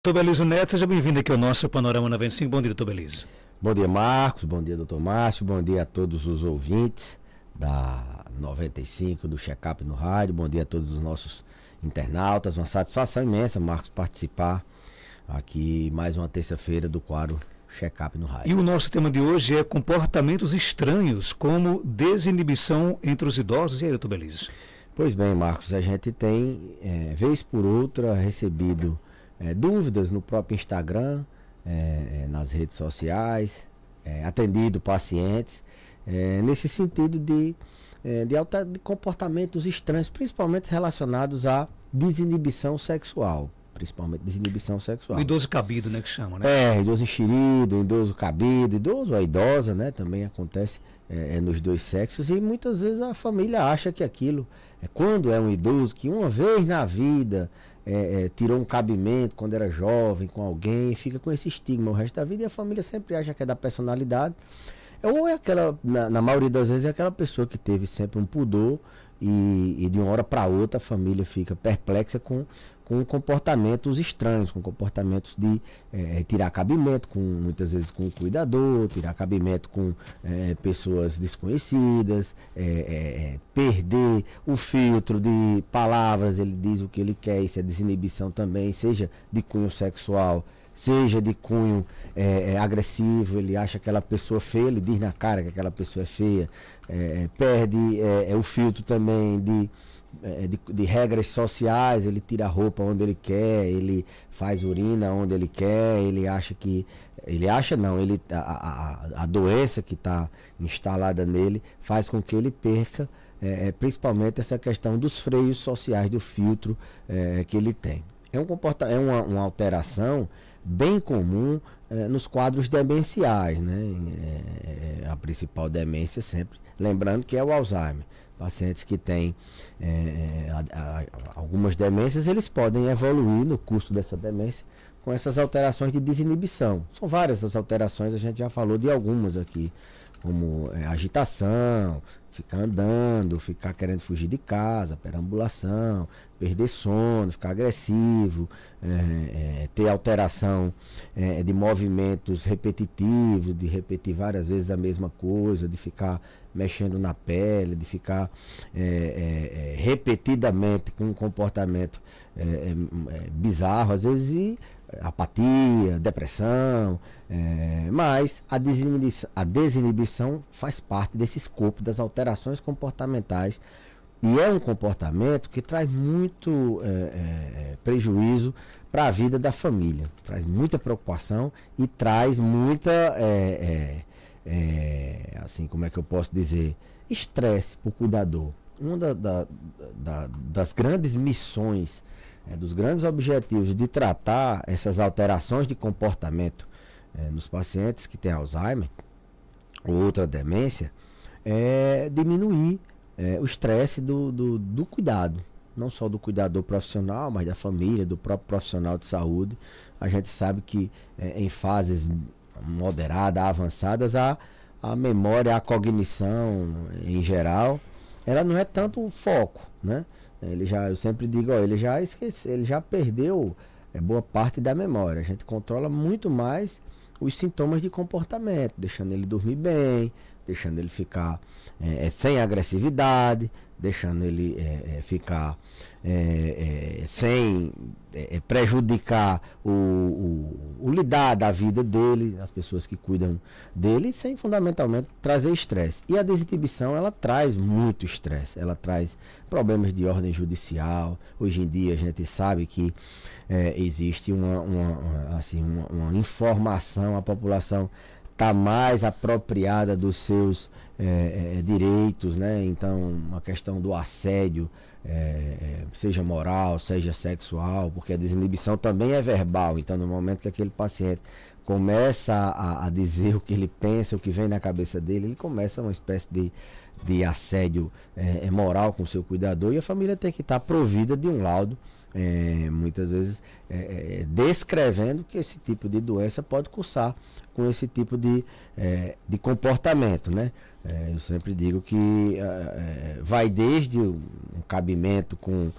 Doutor Belísio Neto, seja bem-vindo aqui ao nosso Panorama 95. Bom dia, doutor Belísio. Bom dia, Marcos. Bom dia, doutor Márcio. Bom dia a todos os ouvintes da 95, do Check-up no rádio. Bom dia a todos os nossos internautas. Uma satisfação imensa, Marcos, participar aqui mais uma terça-feira do quadro Check-up no rádio. E o nosso tema de hoje é comportamentos estranhos, como desinibição entre os idosos. E aí, doutor Belísio? Pois bem, Marcos, a gente tem, vez por outra, recebido dúvidas no próprio Instagram, nas redes sociais, atendido pacientes, nesse sentido de comportamentos estranhos, principalmente relacionados à desinibição sexual. Principalmente desinibição sexual. O idoso cabido, né, que chama, né? Idoso enxerido, idoso cabido, idoso ou idosa, né? Também acontece nos dois sexos, e muitas vezes a família acha que aquilo, quando é um idoso que uma vez na vida tirou um cabimento quando era jovem com alguém, fica com esse estigma o resto da vida, e a família sempre acha que é da personalidade, ou é aquela, na maioria das vezes, é aquela pessoa que teve sempre um pudor e de uma hora para outra a família fica perplexa com comportamentos estranhos, com comportamentos de tirar cabimento, muitas vezes com o cuidador, tirar cabimento com pessoas desconhecidas, perder o filtro de palavras, ele diz o que ele quer, isso é desinibição também, seja de cunho sexual, seja de cunho agressivo, ele acha aquela pessoa feia, ele diz na cara que aquela pessoa é feia, perde o filtro também de regras sociais, ele tira a roupa onde ele quer, ele faz urina onde ele quer, a doença que está instalada nele faz com que ele perca principalmente essa questão dos freios sociais, do filtro que ele tem. É uma alteração bem comum nos quadros demenciais, né? A principal demência sempre, lembrando que é o Alzheimer. Pacientes que têm algumas demências, eles podem evoluir no curso dessa demência com essas alterações de desinibição. São várias as alterações, a gente já falou de algumas aqui, como agitação, ficar andando, ficar querendo fugir de casa, perambulação, perder sono, ficar agressivo, ter alteração de movimentos repetitivos, de repetir várias vezes a mesma coisa, de ficar mexendo na pele, de ficar repetidamente com um comportamento bizarro, às vezes, e apatia, depressão, mas a desinibição faz parte desse escopo das alterações comportamentais, e é um comportamento que traz muito prejuízo para a vida da família, traz muita preocupação e traz muita, assim, como é que eu posso dizer, estresse para o cuidador. Uma das grandes missões, dos grandes objetivos de tratar essas alterações de comportamento nos pacientes que têm Alzheimer ou outra demência, é diminuir o estresse do cuidado, não só do cuidador profissional, mas da família, do próprio profissional de saúde. A gente sabe que em fases moderadas, avançadas, a memória, a cognição em geral, ela não é tanto o foco, né? Eu sempre digo, ele já esqueceu, ele já perdeu boa parte da memória. A gente controla muito mais os sintomas de comportamento, deixando ele dormir bem, deixando ele ficar sem agressividade, deixando ele ficar sem prejudicar o lidar da vida dele, as pessoas que cuidam dele, sem fundamentalmente trazer estresse. E a desinibição, ela traz muito estresse, ela traz problemas de ordem judicial. Hoje em dia a gente sabe que existe uma informação, a população está mais apropriada dos seus direitos, né? Então, a questão do assédio, seja moral, seja sexual, porque a desinibição também é verbal. Então, no momento que aquele paciente começa a dizer o que ele pensa, o que vem na cabeça dele, ele começa uma espécie de assédio moral com o seu cuidador, e a família tem que estar provida de um laudo, muitas vezes descrevendo que esse tipo de doença pode cursar com esse tipo de comportamento, né? Eu sempre digo que vai desde um cabimento com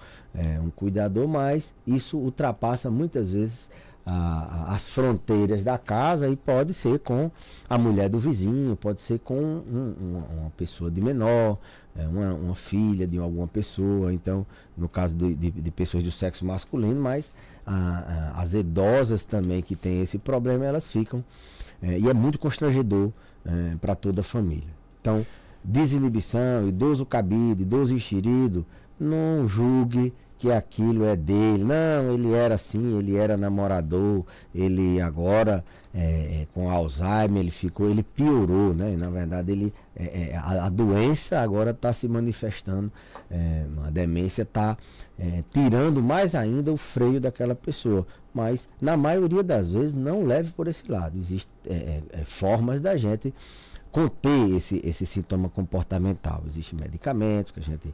um cuidador, mas isso ultrapassa muitas vezes as fronteiras da casa, e pode ser com a mulher do vizinho, pode ser com uma pessoa de menor, uma filha de alguma pessoa. Então, no caso de pessoas do sexo masculino, mas as idosas também que têm esse problema, elas ficam, e é muito constrangedor para toda a família. Então, desinibição, idoso cabido, idoso enxerido, não julgue que aquilo é dele. Não, ele era assim, ele era namorador, ele agora com Alzheimer ele piorou, né? Na verdade a doença agora está se manifestando, a demência está tirando mais ainda o freio daquela pessoa, mas na maioria das vezes não leve por esse lado. Existem formas da gente conter esse sintoma comportamental. Existem medicamentos que a gente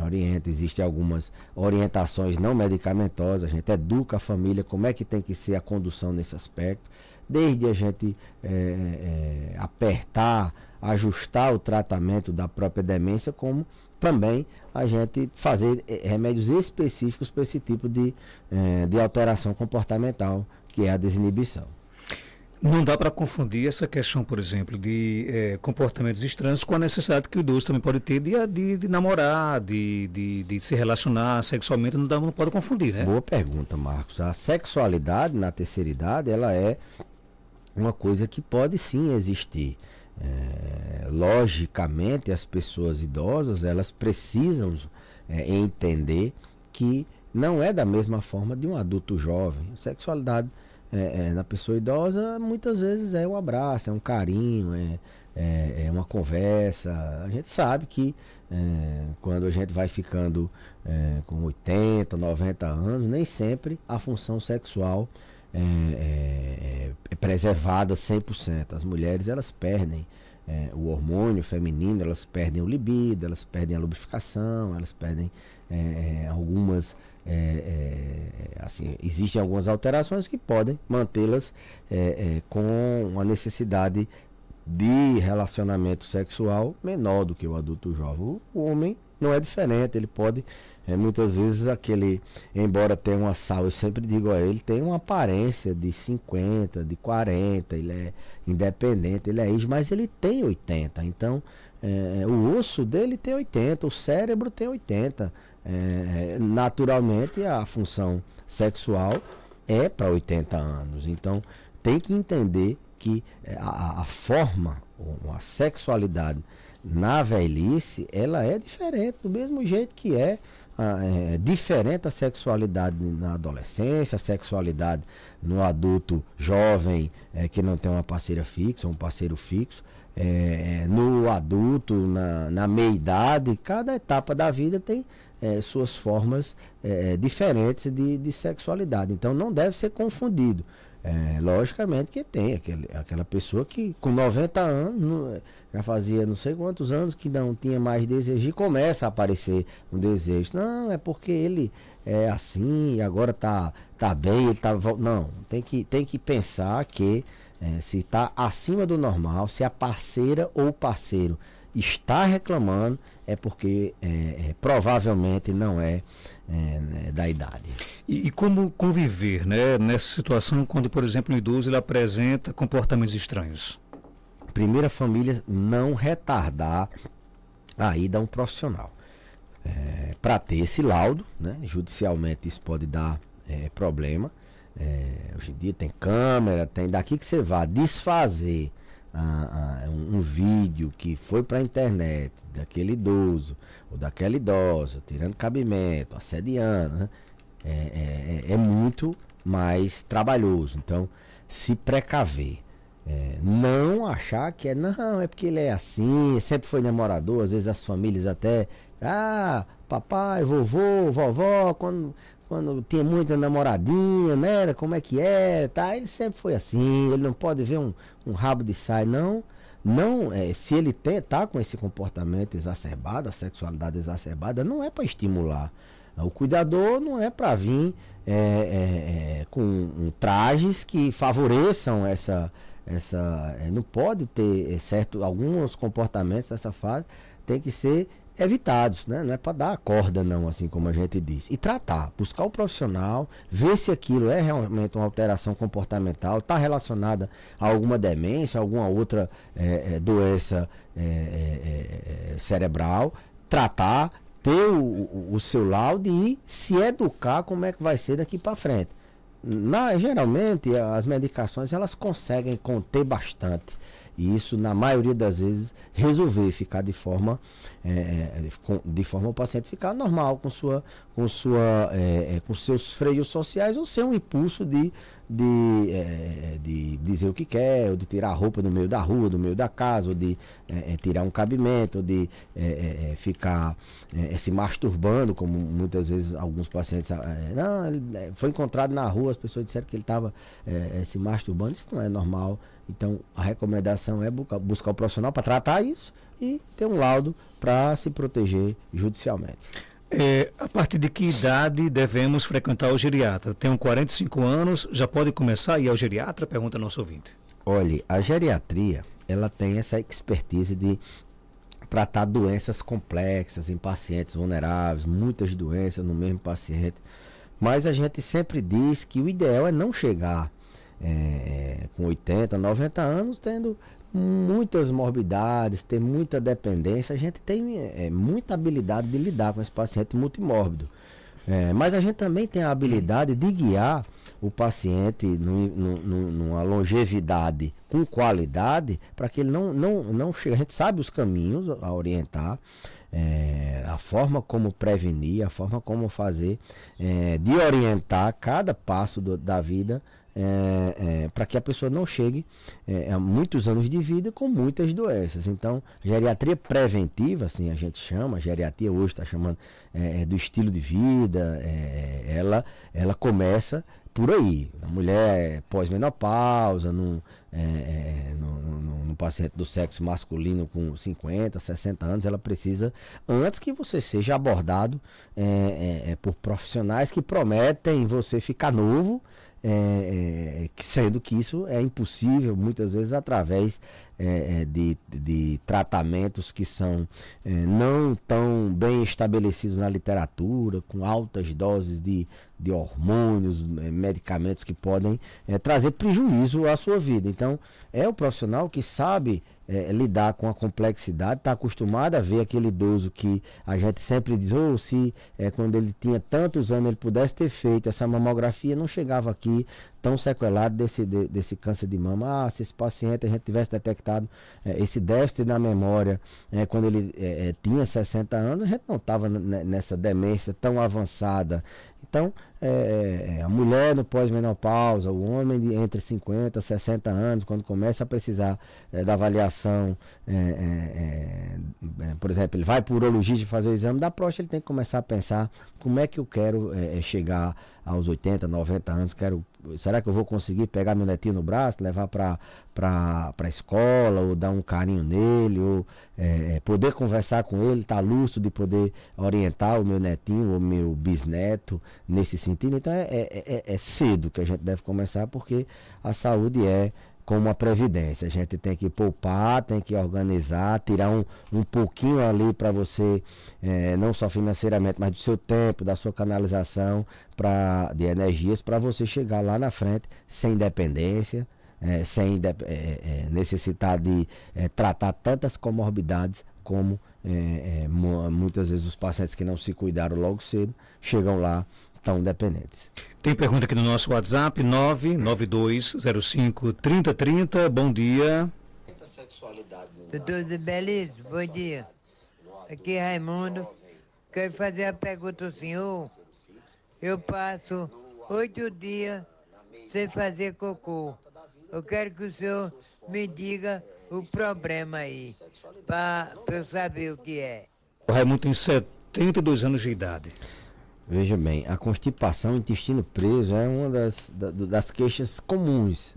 orienta, existem algumas orientações não medicamentosas, a gente educa a família como é que tem que ser a condução nesse aspecto, desde a gente apertar, ajustar o tratamento da própria demência, como também a gente fazer remédios específicos para esse tipo de alteração comportamental, que é a desinibição. Não dá para confundir essa questão, por exemplo, de comportamentos estranhos com a necessidade que o idoso também pode ter de namorar, de se relacionar sexualmente. Não pode confundir, né? Boa pergunta, Marcos. A sexualidade na terceira idade, ela é uma coisa que pode sim existir. Logicamente, as pessoas idosas, elas precisam entender que não é da mesma forma de um adulto jovem. A sexualidade na pessoa idosa muitas vezes é um abraço, é um carinho, é uma conversa. A gente sabe que quando a gente vai ficando com 80, 90 anos, nem sempre a função sexual é preservada 100%. As mulheres, elas perdem o hormônio feminino, elas perdem o libido, elas perdem a lubrificação, elas perdem algumas assim, existem algumas alterações que podem mantê-las com uma necessidade de relacionamento sexual menor do que o adulto jovem. O homem não é diferente, ele pode muitas vezes embora tenha uma saúde, eu sempre digo a ele, tem uma aparência de 50, de 40, ele é independente, ele é isso, mas ele tem 80, então o osso dele tem 80, o cérebro tem 80, naturalmente a função sexual é para 80 anos, então tem que entender que a forma, a sexualidade na velhice, ela é diferente, do mesmo jeito que diferente a sexualidade na adolescência, a sexualidade no adulto jovem que não tem uma parceira fixa, um parceiro fixo, no adulto, na meia-idade. Cada etapa da vida tem suas formas diferentes de sexualidade, então não deve ser confundido. Logicamente que tem aquela pessoa que com 90 anos já fazia não sei quantos anos que não tinha mais desejo e começa a aparecer um desejo. Não, é porque ele é assim e agora tá bem, ele tá... Não, tem que pensar que se está acima do normal, se a parceira ou o parceiro está reclamando, é porque provavelmente não é da idade. E como conviver, né, nessa situação quando, por exemplo, um idoso ele apresenta comportamentos estranhos? Primeira, família não retardar a ida a um profissional. Para ter esse laudo, né, judicialmente isso pode dar problema. Hoje em dia tem câmera, tem daqui que você vai desfazer um vídeo que foi para a internet daquele idoso ou daquela idosa, tirando cabimento, assediando, né? É muito mais trabalhoso. Então, se precaver. Não achar que não, é porque ele é assim, sempre foi namorador. Às vezes as famílias até, papai, vovô, vovó, quando tinha muita namoradinha, né? Como é que é, tá? Ele sempre foi assim, ele não pode ver um rabo de saia, não. Se ele tá com esse comportamento exacerbado, a sexualidade exacerbada, não é para estimular. O cuidador não é para vir com trajes que favoreçam não pode ter alguns comportamentos nessa fase, tem que ser evitados, né? Não é para dar a corda não, assim como a gente diz. E tratar, buscar o profissional, ver se aquilo é realmente uma alteração comportamental, está relacionada a alguma demência, alguma outra doença cerebral, tratar, ter o seu laudo e se educar como é que vai ser daqui para frente. Geralmente as medicações elas conseguem conter bastante. E isso, na maioria das vezes, resolver ficar de forma o paciente ficar normal com seus freios sociais ou ser um impulso de dizer o que quer, ou de tirar a roupa do meio da rua, do meio da casa, ou de tirar um cabimento, ou de ficar se masturbando, como muitas vezes alguns pacientes. Não, ele foi encontrado na rua, as pessoas disseram que ele estava se masturbando, isso não é normal. Então, a recomendação é buscar o profissional para tratar isso e ter um laudo para se proteger judicialmente. A partir de que idade devemos frequentar o geriatra? Tenho 45 anos, já pode começar a ir ao geriatra? Pergunta nosso ouvinte. Olha, a geriatria, ela tem essa expertise de tratar doenças complexas em pacientes vulneráveis, muitas doenças no mesmo paciente, mas a gente sempre diz que o ideal é não chegar com 80, 90 anos, tendo muitas morbidades, ter muita dependência. A gente tem muita habilidade de lidar com esse paciente multimórbido. Mas a gente também tem a habilidade de guiar o paciente numa longevidade com qualidade, para que ele não chegue. A gente sabe os caminhos a orientar, a forma como prevenir, a forma como fazer, de orientar cada passo da vida, para que a pessoa não chegue a muitos anos de vida com muitas doenças. Então, geriatria preventiva, assim a gente chama, a geriatria hoje está chamando do estilo de vida, ela começa por aí. A mulher pós-menopausa, no paciente do sexo masculino com 50, 60 anos, ela precisa, antes que você seja abordado por profissionais que prometem você ficar novo, sendo que isso é impossível muitas vezes através de tratamentos que são não tão bem estabelecidos na literatura, com altas doses de hormônios, medicamentos que podem trazer prejuízo à sua vida. Então, é o profissional que sabe lidar com a complexidade, está acostumado a ver aquele idoso que a gente sempre diz, se quando ele tinha tantos anos ele pudesse ter feito essa mamografia, não chegava aqui tão sequelado desse câncer de mama. Se esse paciente a gente tivesse detectado esse déficit na memória quando ele tinha 60 anos, a gente não estava nessa demência tão avançada. Então, a mulher no pós-menopausa, o homem entre 50 e 60 anos, quando começa a precisar da avaliação, por exemplo, ele vai para o urologista fazer o exame da próstata, ele tem que começar a pensar como é que eu quero chegar aos 80, 90 anos, será que eu vou conseguir pegar meu netinho no braço, levar para a escola, ou dar um carinho nele, ou poder conversar com ele, estar lúcido de poder orientar o meu netinho ou meu bisneto nesse sentido. Então é cedo que a gente deve começar, porque a saúde é como a previdência, a gente tem que poupar, tem que organizar, tirar um pouquinho ali para você, não só financeiramente, mas do seu tempo, da sua canalização de energias, para você chegar lá na frente sem dependência, sem necessitar de tratar tantas comorbidades como muitas vezes os pacientes que não se cuidaram logo cedo chegam lá tão dependentes. Tem pergunta aqui no nosso WhatsApp, 992053030. Bom dia. Doutor Zibeliz, bom dia. Aqui é Raimundo. Quero fazer a pergunta ao senhor. Eu passo 8 dias sem fazer cocô. Eu quero que o senhor me diga o problema aí, para eu saber o que é. O Raimundo tem 72 anos de idade. Veja bem, a constipação, intestino preso é uma das queixas comuns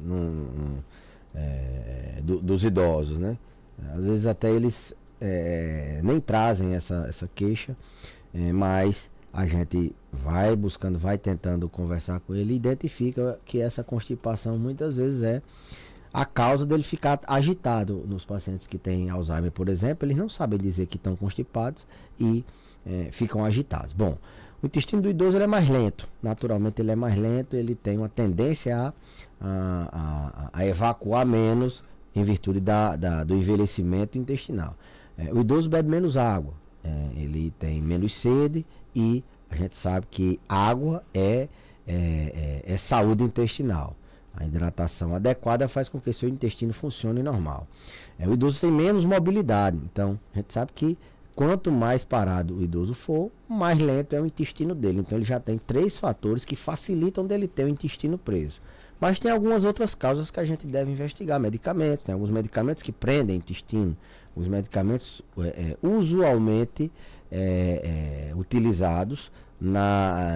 dos idosos, né? Às vezes até eles nem trazem essa queixa, mas a gente vai buscando, vai tentando conversar com ele e identifica que essa constipação muitas vezes é a causa dele ficar agitado. Nos pacientes que têm Alzheimer, por exemplo, eles não sabem dizer que estão constipados e ficam agitados. Bom, o intestino do idoso ele é mais lento, naturalmente ele é mais lento, ele tem uma tendência a evacuar menos em virtude do envelhecimento intestinal. O idoso bebe menos água, ele tem menos sede e a gente sabe que água é saúde intestinal. A hidratação adequada faz com que seu intestino funcione normal. O idoso tem menos mobilidade, então a gente sabe que quanto mais parado o idoso for, mais lento é o intestino dele. Então ele já tem 3 fatores que facilitam dele ter o intestino preso. Mas tem algumas outras causas que a gente deve investigar. Medicamentos, tem alguns medicamentos que prendem o intestino. Os medicamentos usualmente utilizados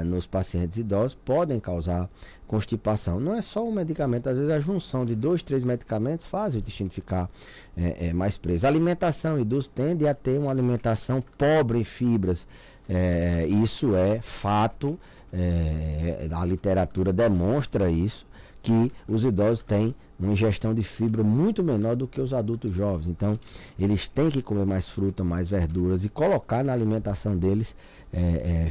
nos pacientes idosos podem causar constipação. Não é só um medicamento, às vezes a junção de 2, 3 medicamentos faz o intestino ficar mais preso. A alimentação, o idoso tende a ter uma alimentação pobre em fibras. Isso é fato, a literatura demonstra isso, que os idosos têm uma ingestão de fibra muito menor do que os adultos jovens. Então, eles têm que comer mais fruta, mais verduras e colocar na alimentação deles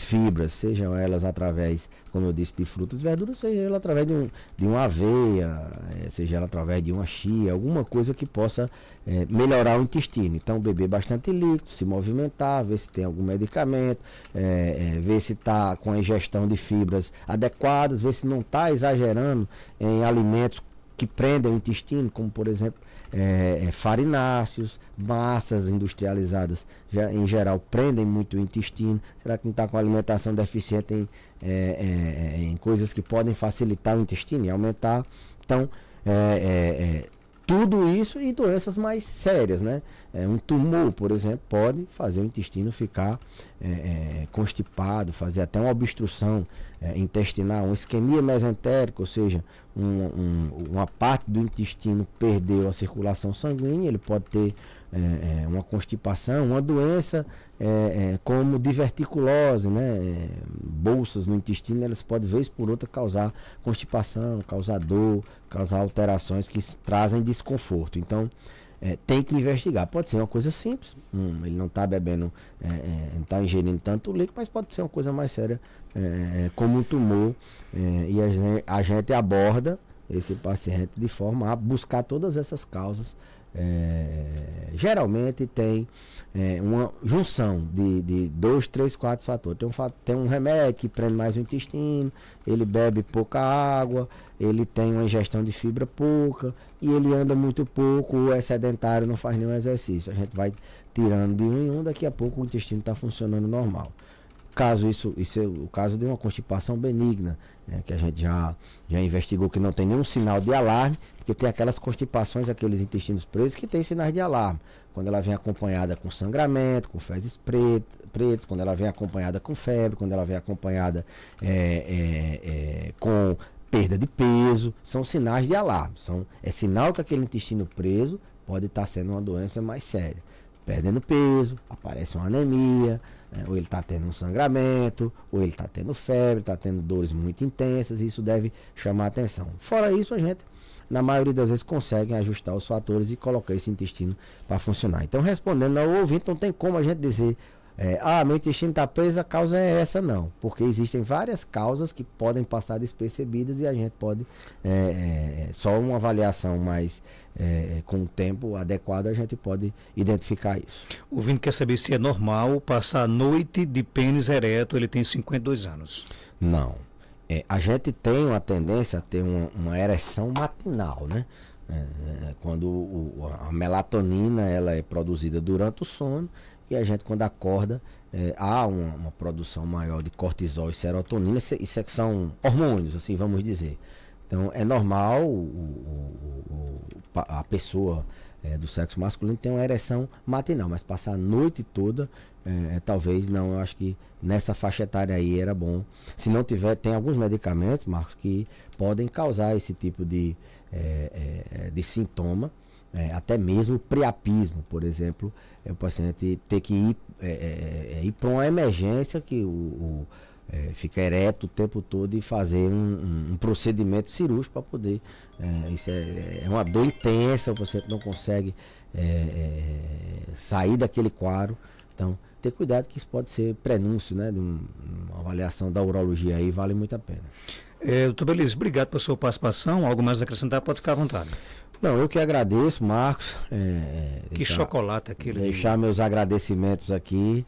fibras, sejam elas através, como eu disse, de frutas e verduras, seja ela através de uma aveia, seja ela através de uma chia, alguma coisa que possa melhorar o intestino. Então, beber bastante líquido, se movimentar, ver se tem algum medicamento, ver se está com a ingestão de fibras adequadas, ver se não está exagerando em alimentos que prendem o intestino, como por exemplo farináceos, massas industrializadas, em geral prendem muito o intestino. Será que não está com alimentação deficiente em coisas que podem facilitar o intestino e aumentar? Então, tudo isso e doenças mais sérias, né? Um tumor, por exemplo, pode fazer o intestino ficar constipado, fazer até uma obstrução intestinal, uma isquemia mesentérica, ou seja, uma parte do intestino perdeu a circulação sanguínea, ele pode ter uma constipação, uma doença como diverticulose, né? Bolsas no intestino, elas podem, vez por outra, causar constipação, causar dor, causar alterações que trazem desconforto. Então, tem que investigar. Pode ser uma coisa simples, ele não está bebendo, não está ingerindo tanto líquido, mas pode ser uma coisa mais séria, como um tumor, e a gente aborda esse paciente de forma a buscar todas essas causas. Geralmente tem uma junção de 2, 3, 4 fatores. Tem um remédio que prende mais o intestino, ele bebe pouca água, ele tem uma ingestão de fibra pouca e ele anda muito pouco, ou é sedentário, não faz nenhum exercício. A gente vai tirando de um em um, daqui a pouco o intestino está funcionando normal. Caso isso é o caso de uma constipação benigna, que a gente já investigou, que não tem nenhum sinal de alarme, porque tem aquelas constipações, aqueles intestinos presos que tem sinais de alarme. Quando ela vem acompanhada com sangramento, com fezes pretas, quando ela vem acompanhada com febre, quando ela vem acompanhada com perda de peso, são sinais de alarme. É sinal que aquele intestino preso pode estar sendo uma doença mais séria. Perdendo peso, aparece uma anemia, ou ele está tendo um sangramento, ou ele está tendo febre, está tendo dores muito intensas, e isso deve chamar a atenção. Fora isso, a gente, na maioria das vezes, consegue ajustar os fatores e colocar esse intestino para funcionar. Então, respondendo ao ouvinte, não tem como a gente dizer, meu intestino está preso, a causa é essa, não. Porque existem várias causas que podem passar despercebidas e a gente pode, só uma avaliação mais com o tempo adequado, a gente pode identificar isso. O ouvinte quer saber se é normal passar a noite de pênis ereto, ele tem 52 anos. Não. A gente tem uma tendência a ter uma ereção matinal, né? Quando a melatonina ela é produzida durante o sono, e a gente, quando acorda, há uma produção maior de cortisol e serotonina. Isso são hormônios, assim vamos dizer. Então é normal a pessoa do sexo masculino ter uma ereção matinal, mas passar a noite toda, talvez não. Eu acho que nessa faixa etária aí era bom. Se não tiver, tem alguns medicamentos, Marcos, que podem causar esse tipo de sintoma. Até mesmo priapismo, por exemplo, o paciente ter que ir para uma emergência, que fica ereto o tempo todo e fazer um procedimento cirúrgico para poder. Isso é uma dor intensa, o paciente não consegue sair daquele quadro. Então, ter cuidado que isso pode ser prenúncio, né, de uma avaliação da urologia aí, vale muito a pena. Doutor Belize, obrigado pela sua participação. Algo mais a acrescentar, pode ficar à vontade. Não, eu que agradeço, Marcos. Que chocolate aquele. Deixar meus agradecimentos aqui.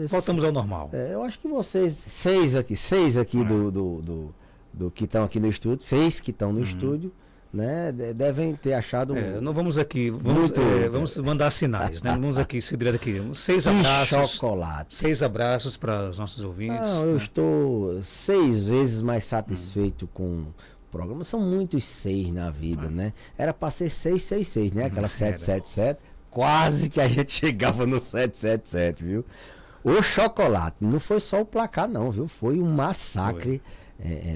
Voltamos ao normal. Eu acho que vocês, seis aqui do que estão aqui no estúdio, 6 que estão no estúdio, né, devem ter achado. Não vamos aqui, vamos mandar sinais, né? Vamos aqui, se direto aqui. 6 abraços. Chocolate. 6 abraços para os nossos ouvintes. Não, eu estou 6 vezes mais satisfeito com o programa. São muitos 6 na vida, né? Era para ser 666, né? Aquela 777. Quase que a gente chegava no 777, viu? O chocolate, não foi só o placar não, viu? Foi um massacre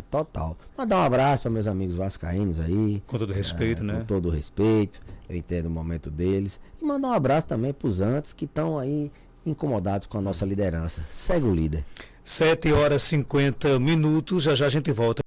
total. Mandar um abraço para meus amigos vascaínos aí. Com todo respeito, né? Com todo respeito, eu entendo o momento deles. E mandar um abraço também para os antes que estão aí incomodados com a nossa liderança. Segue o líder. 7h50, já já a gente volta.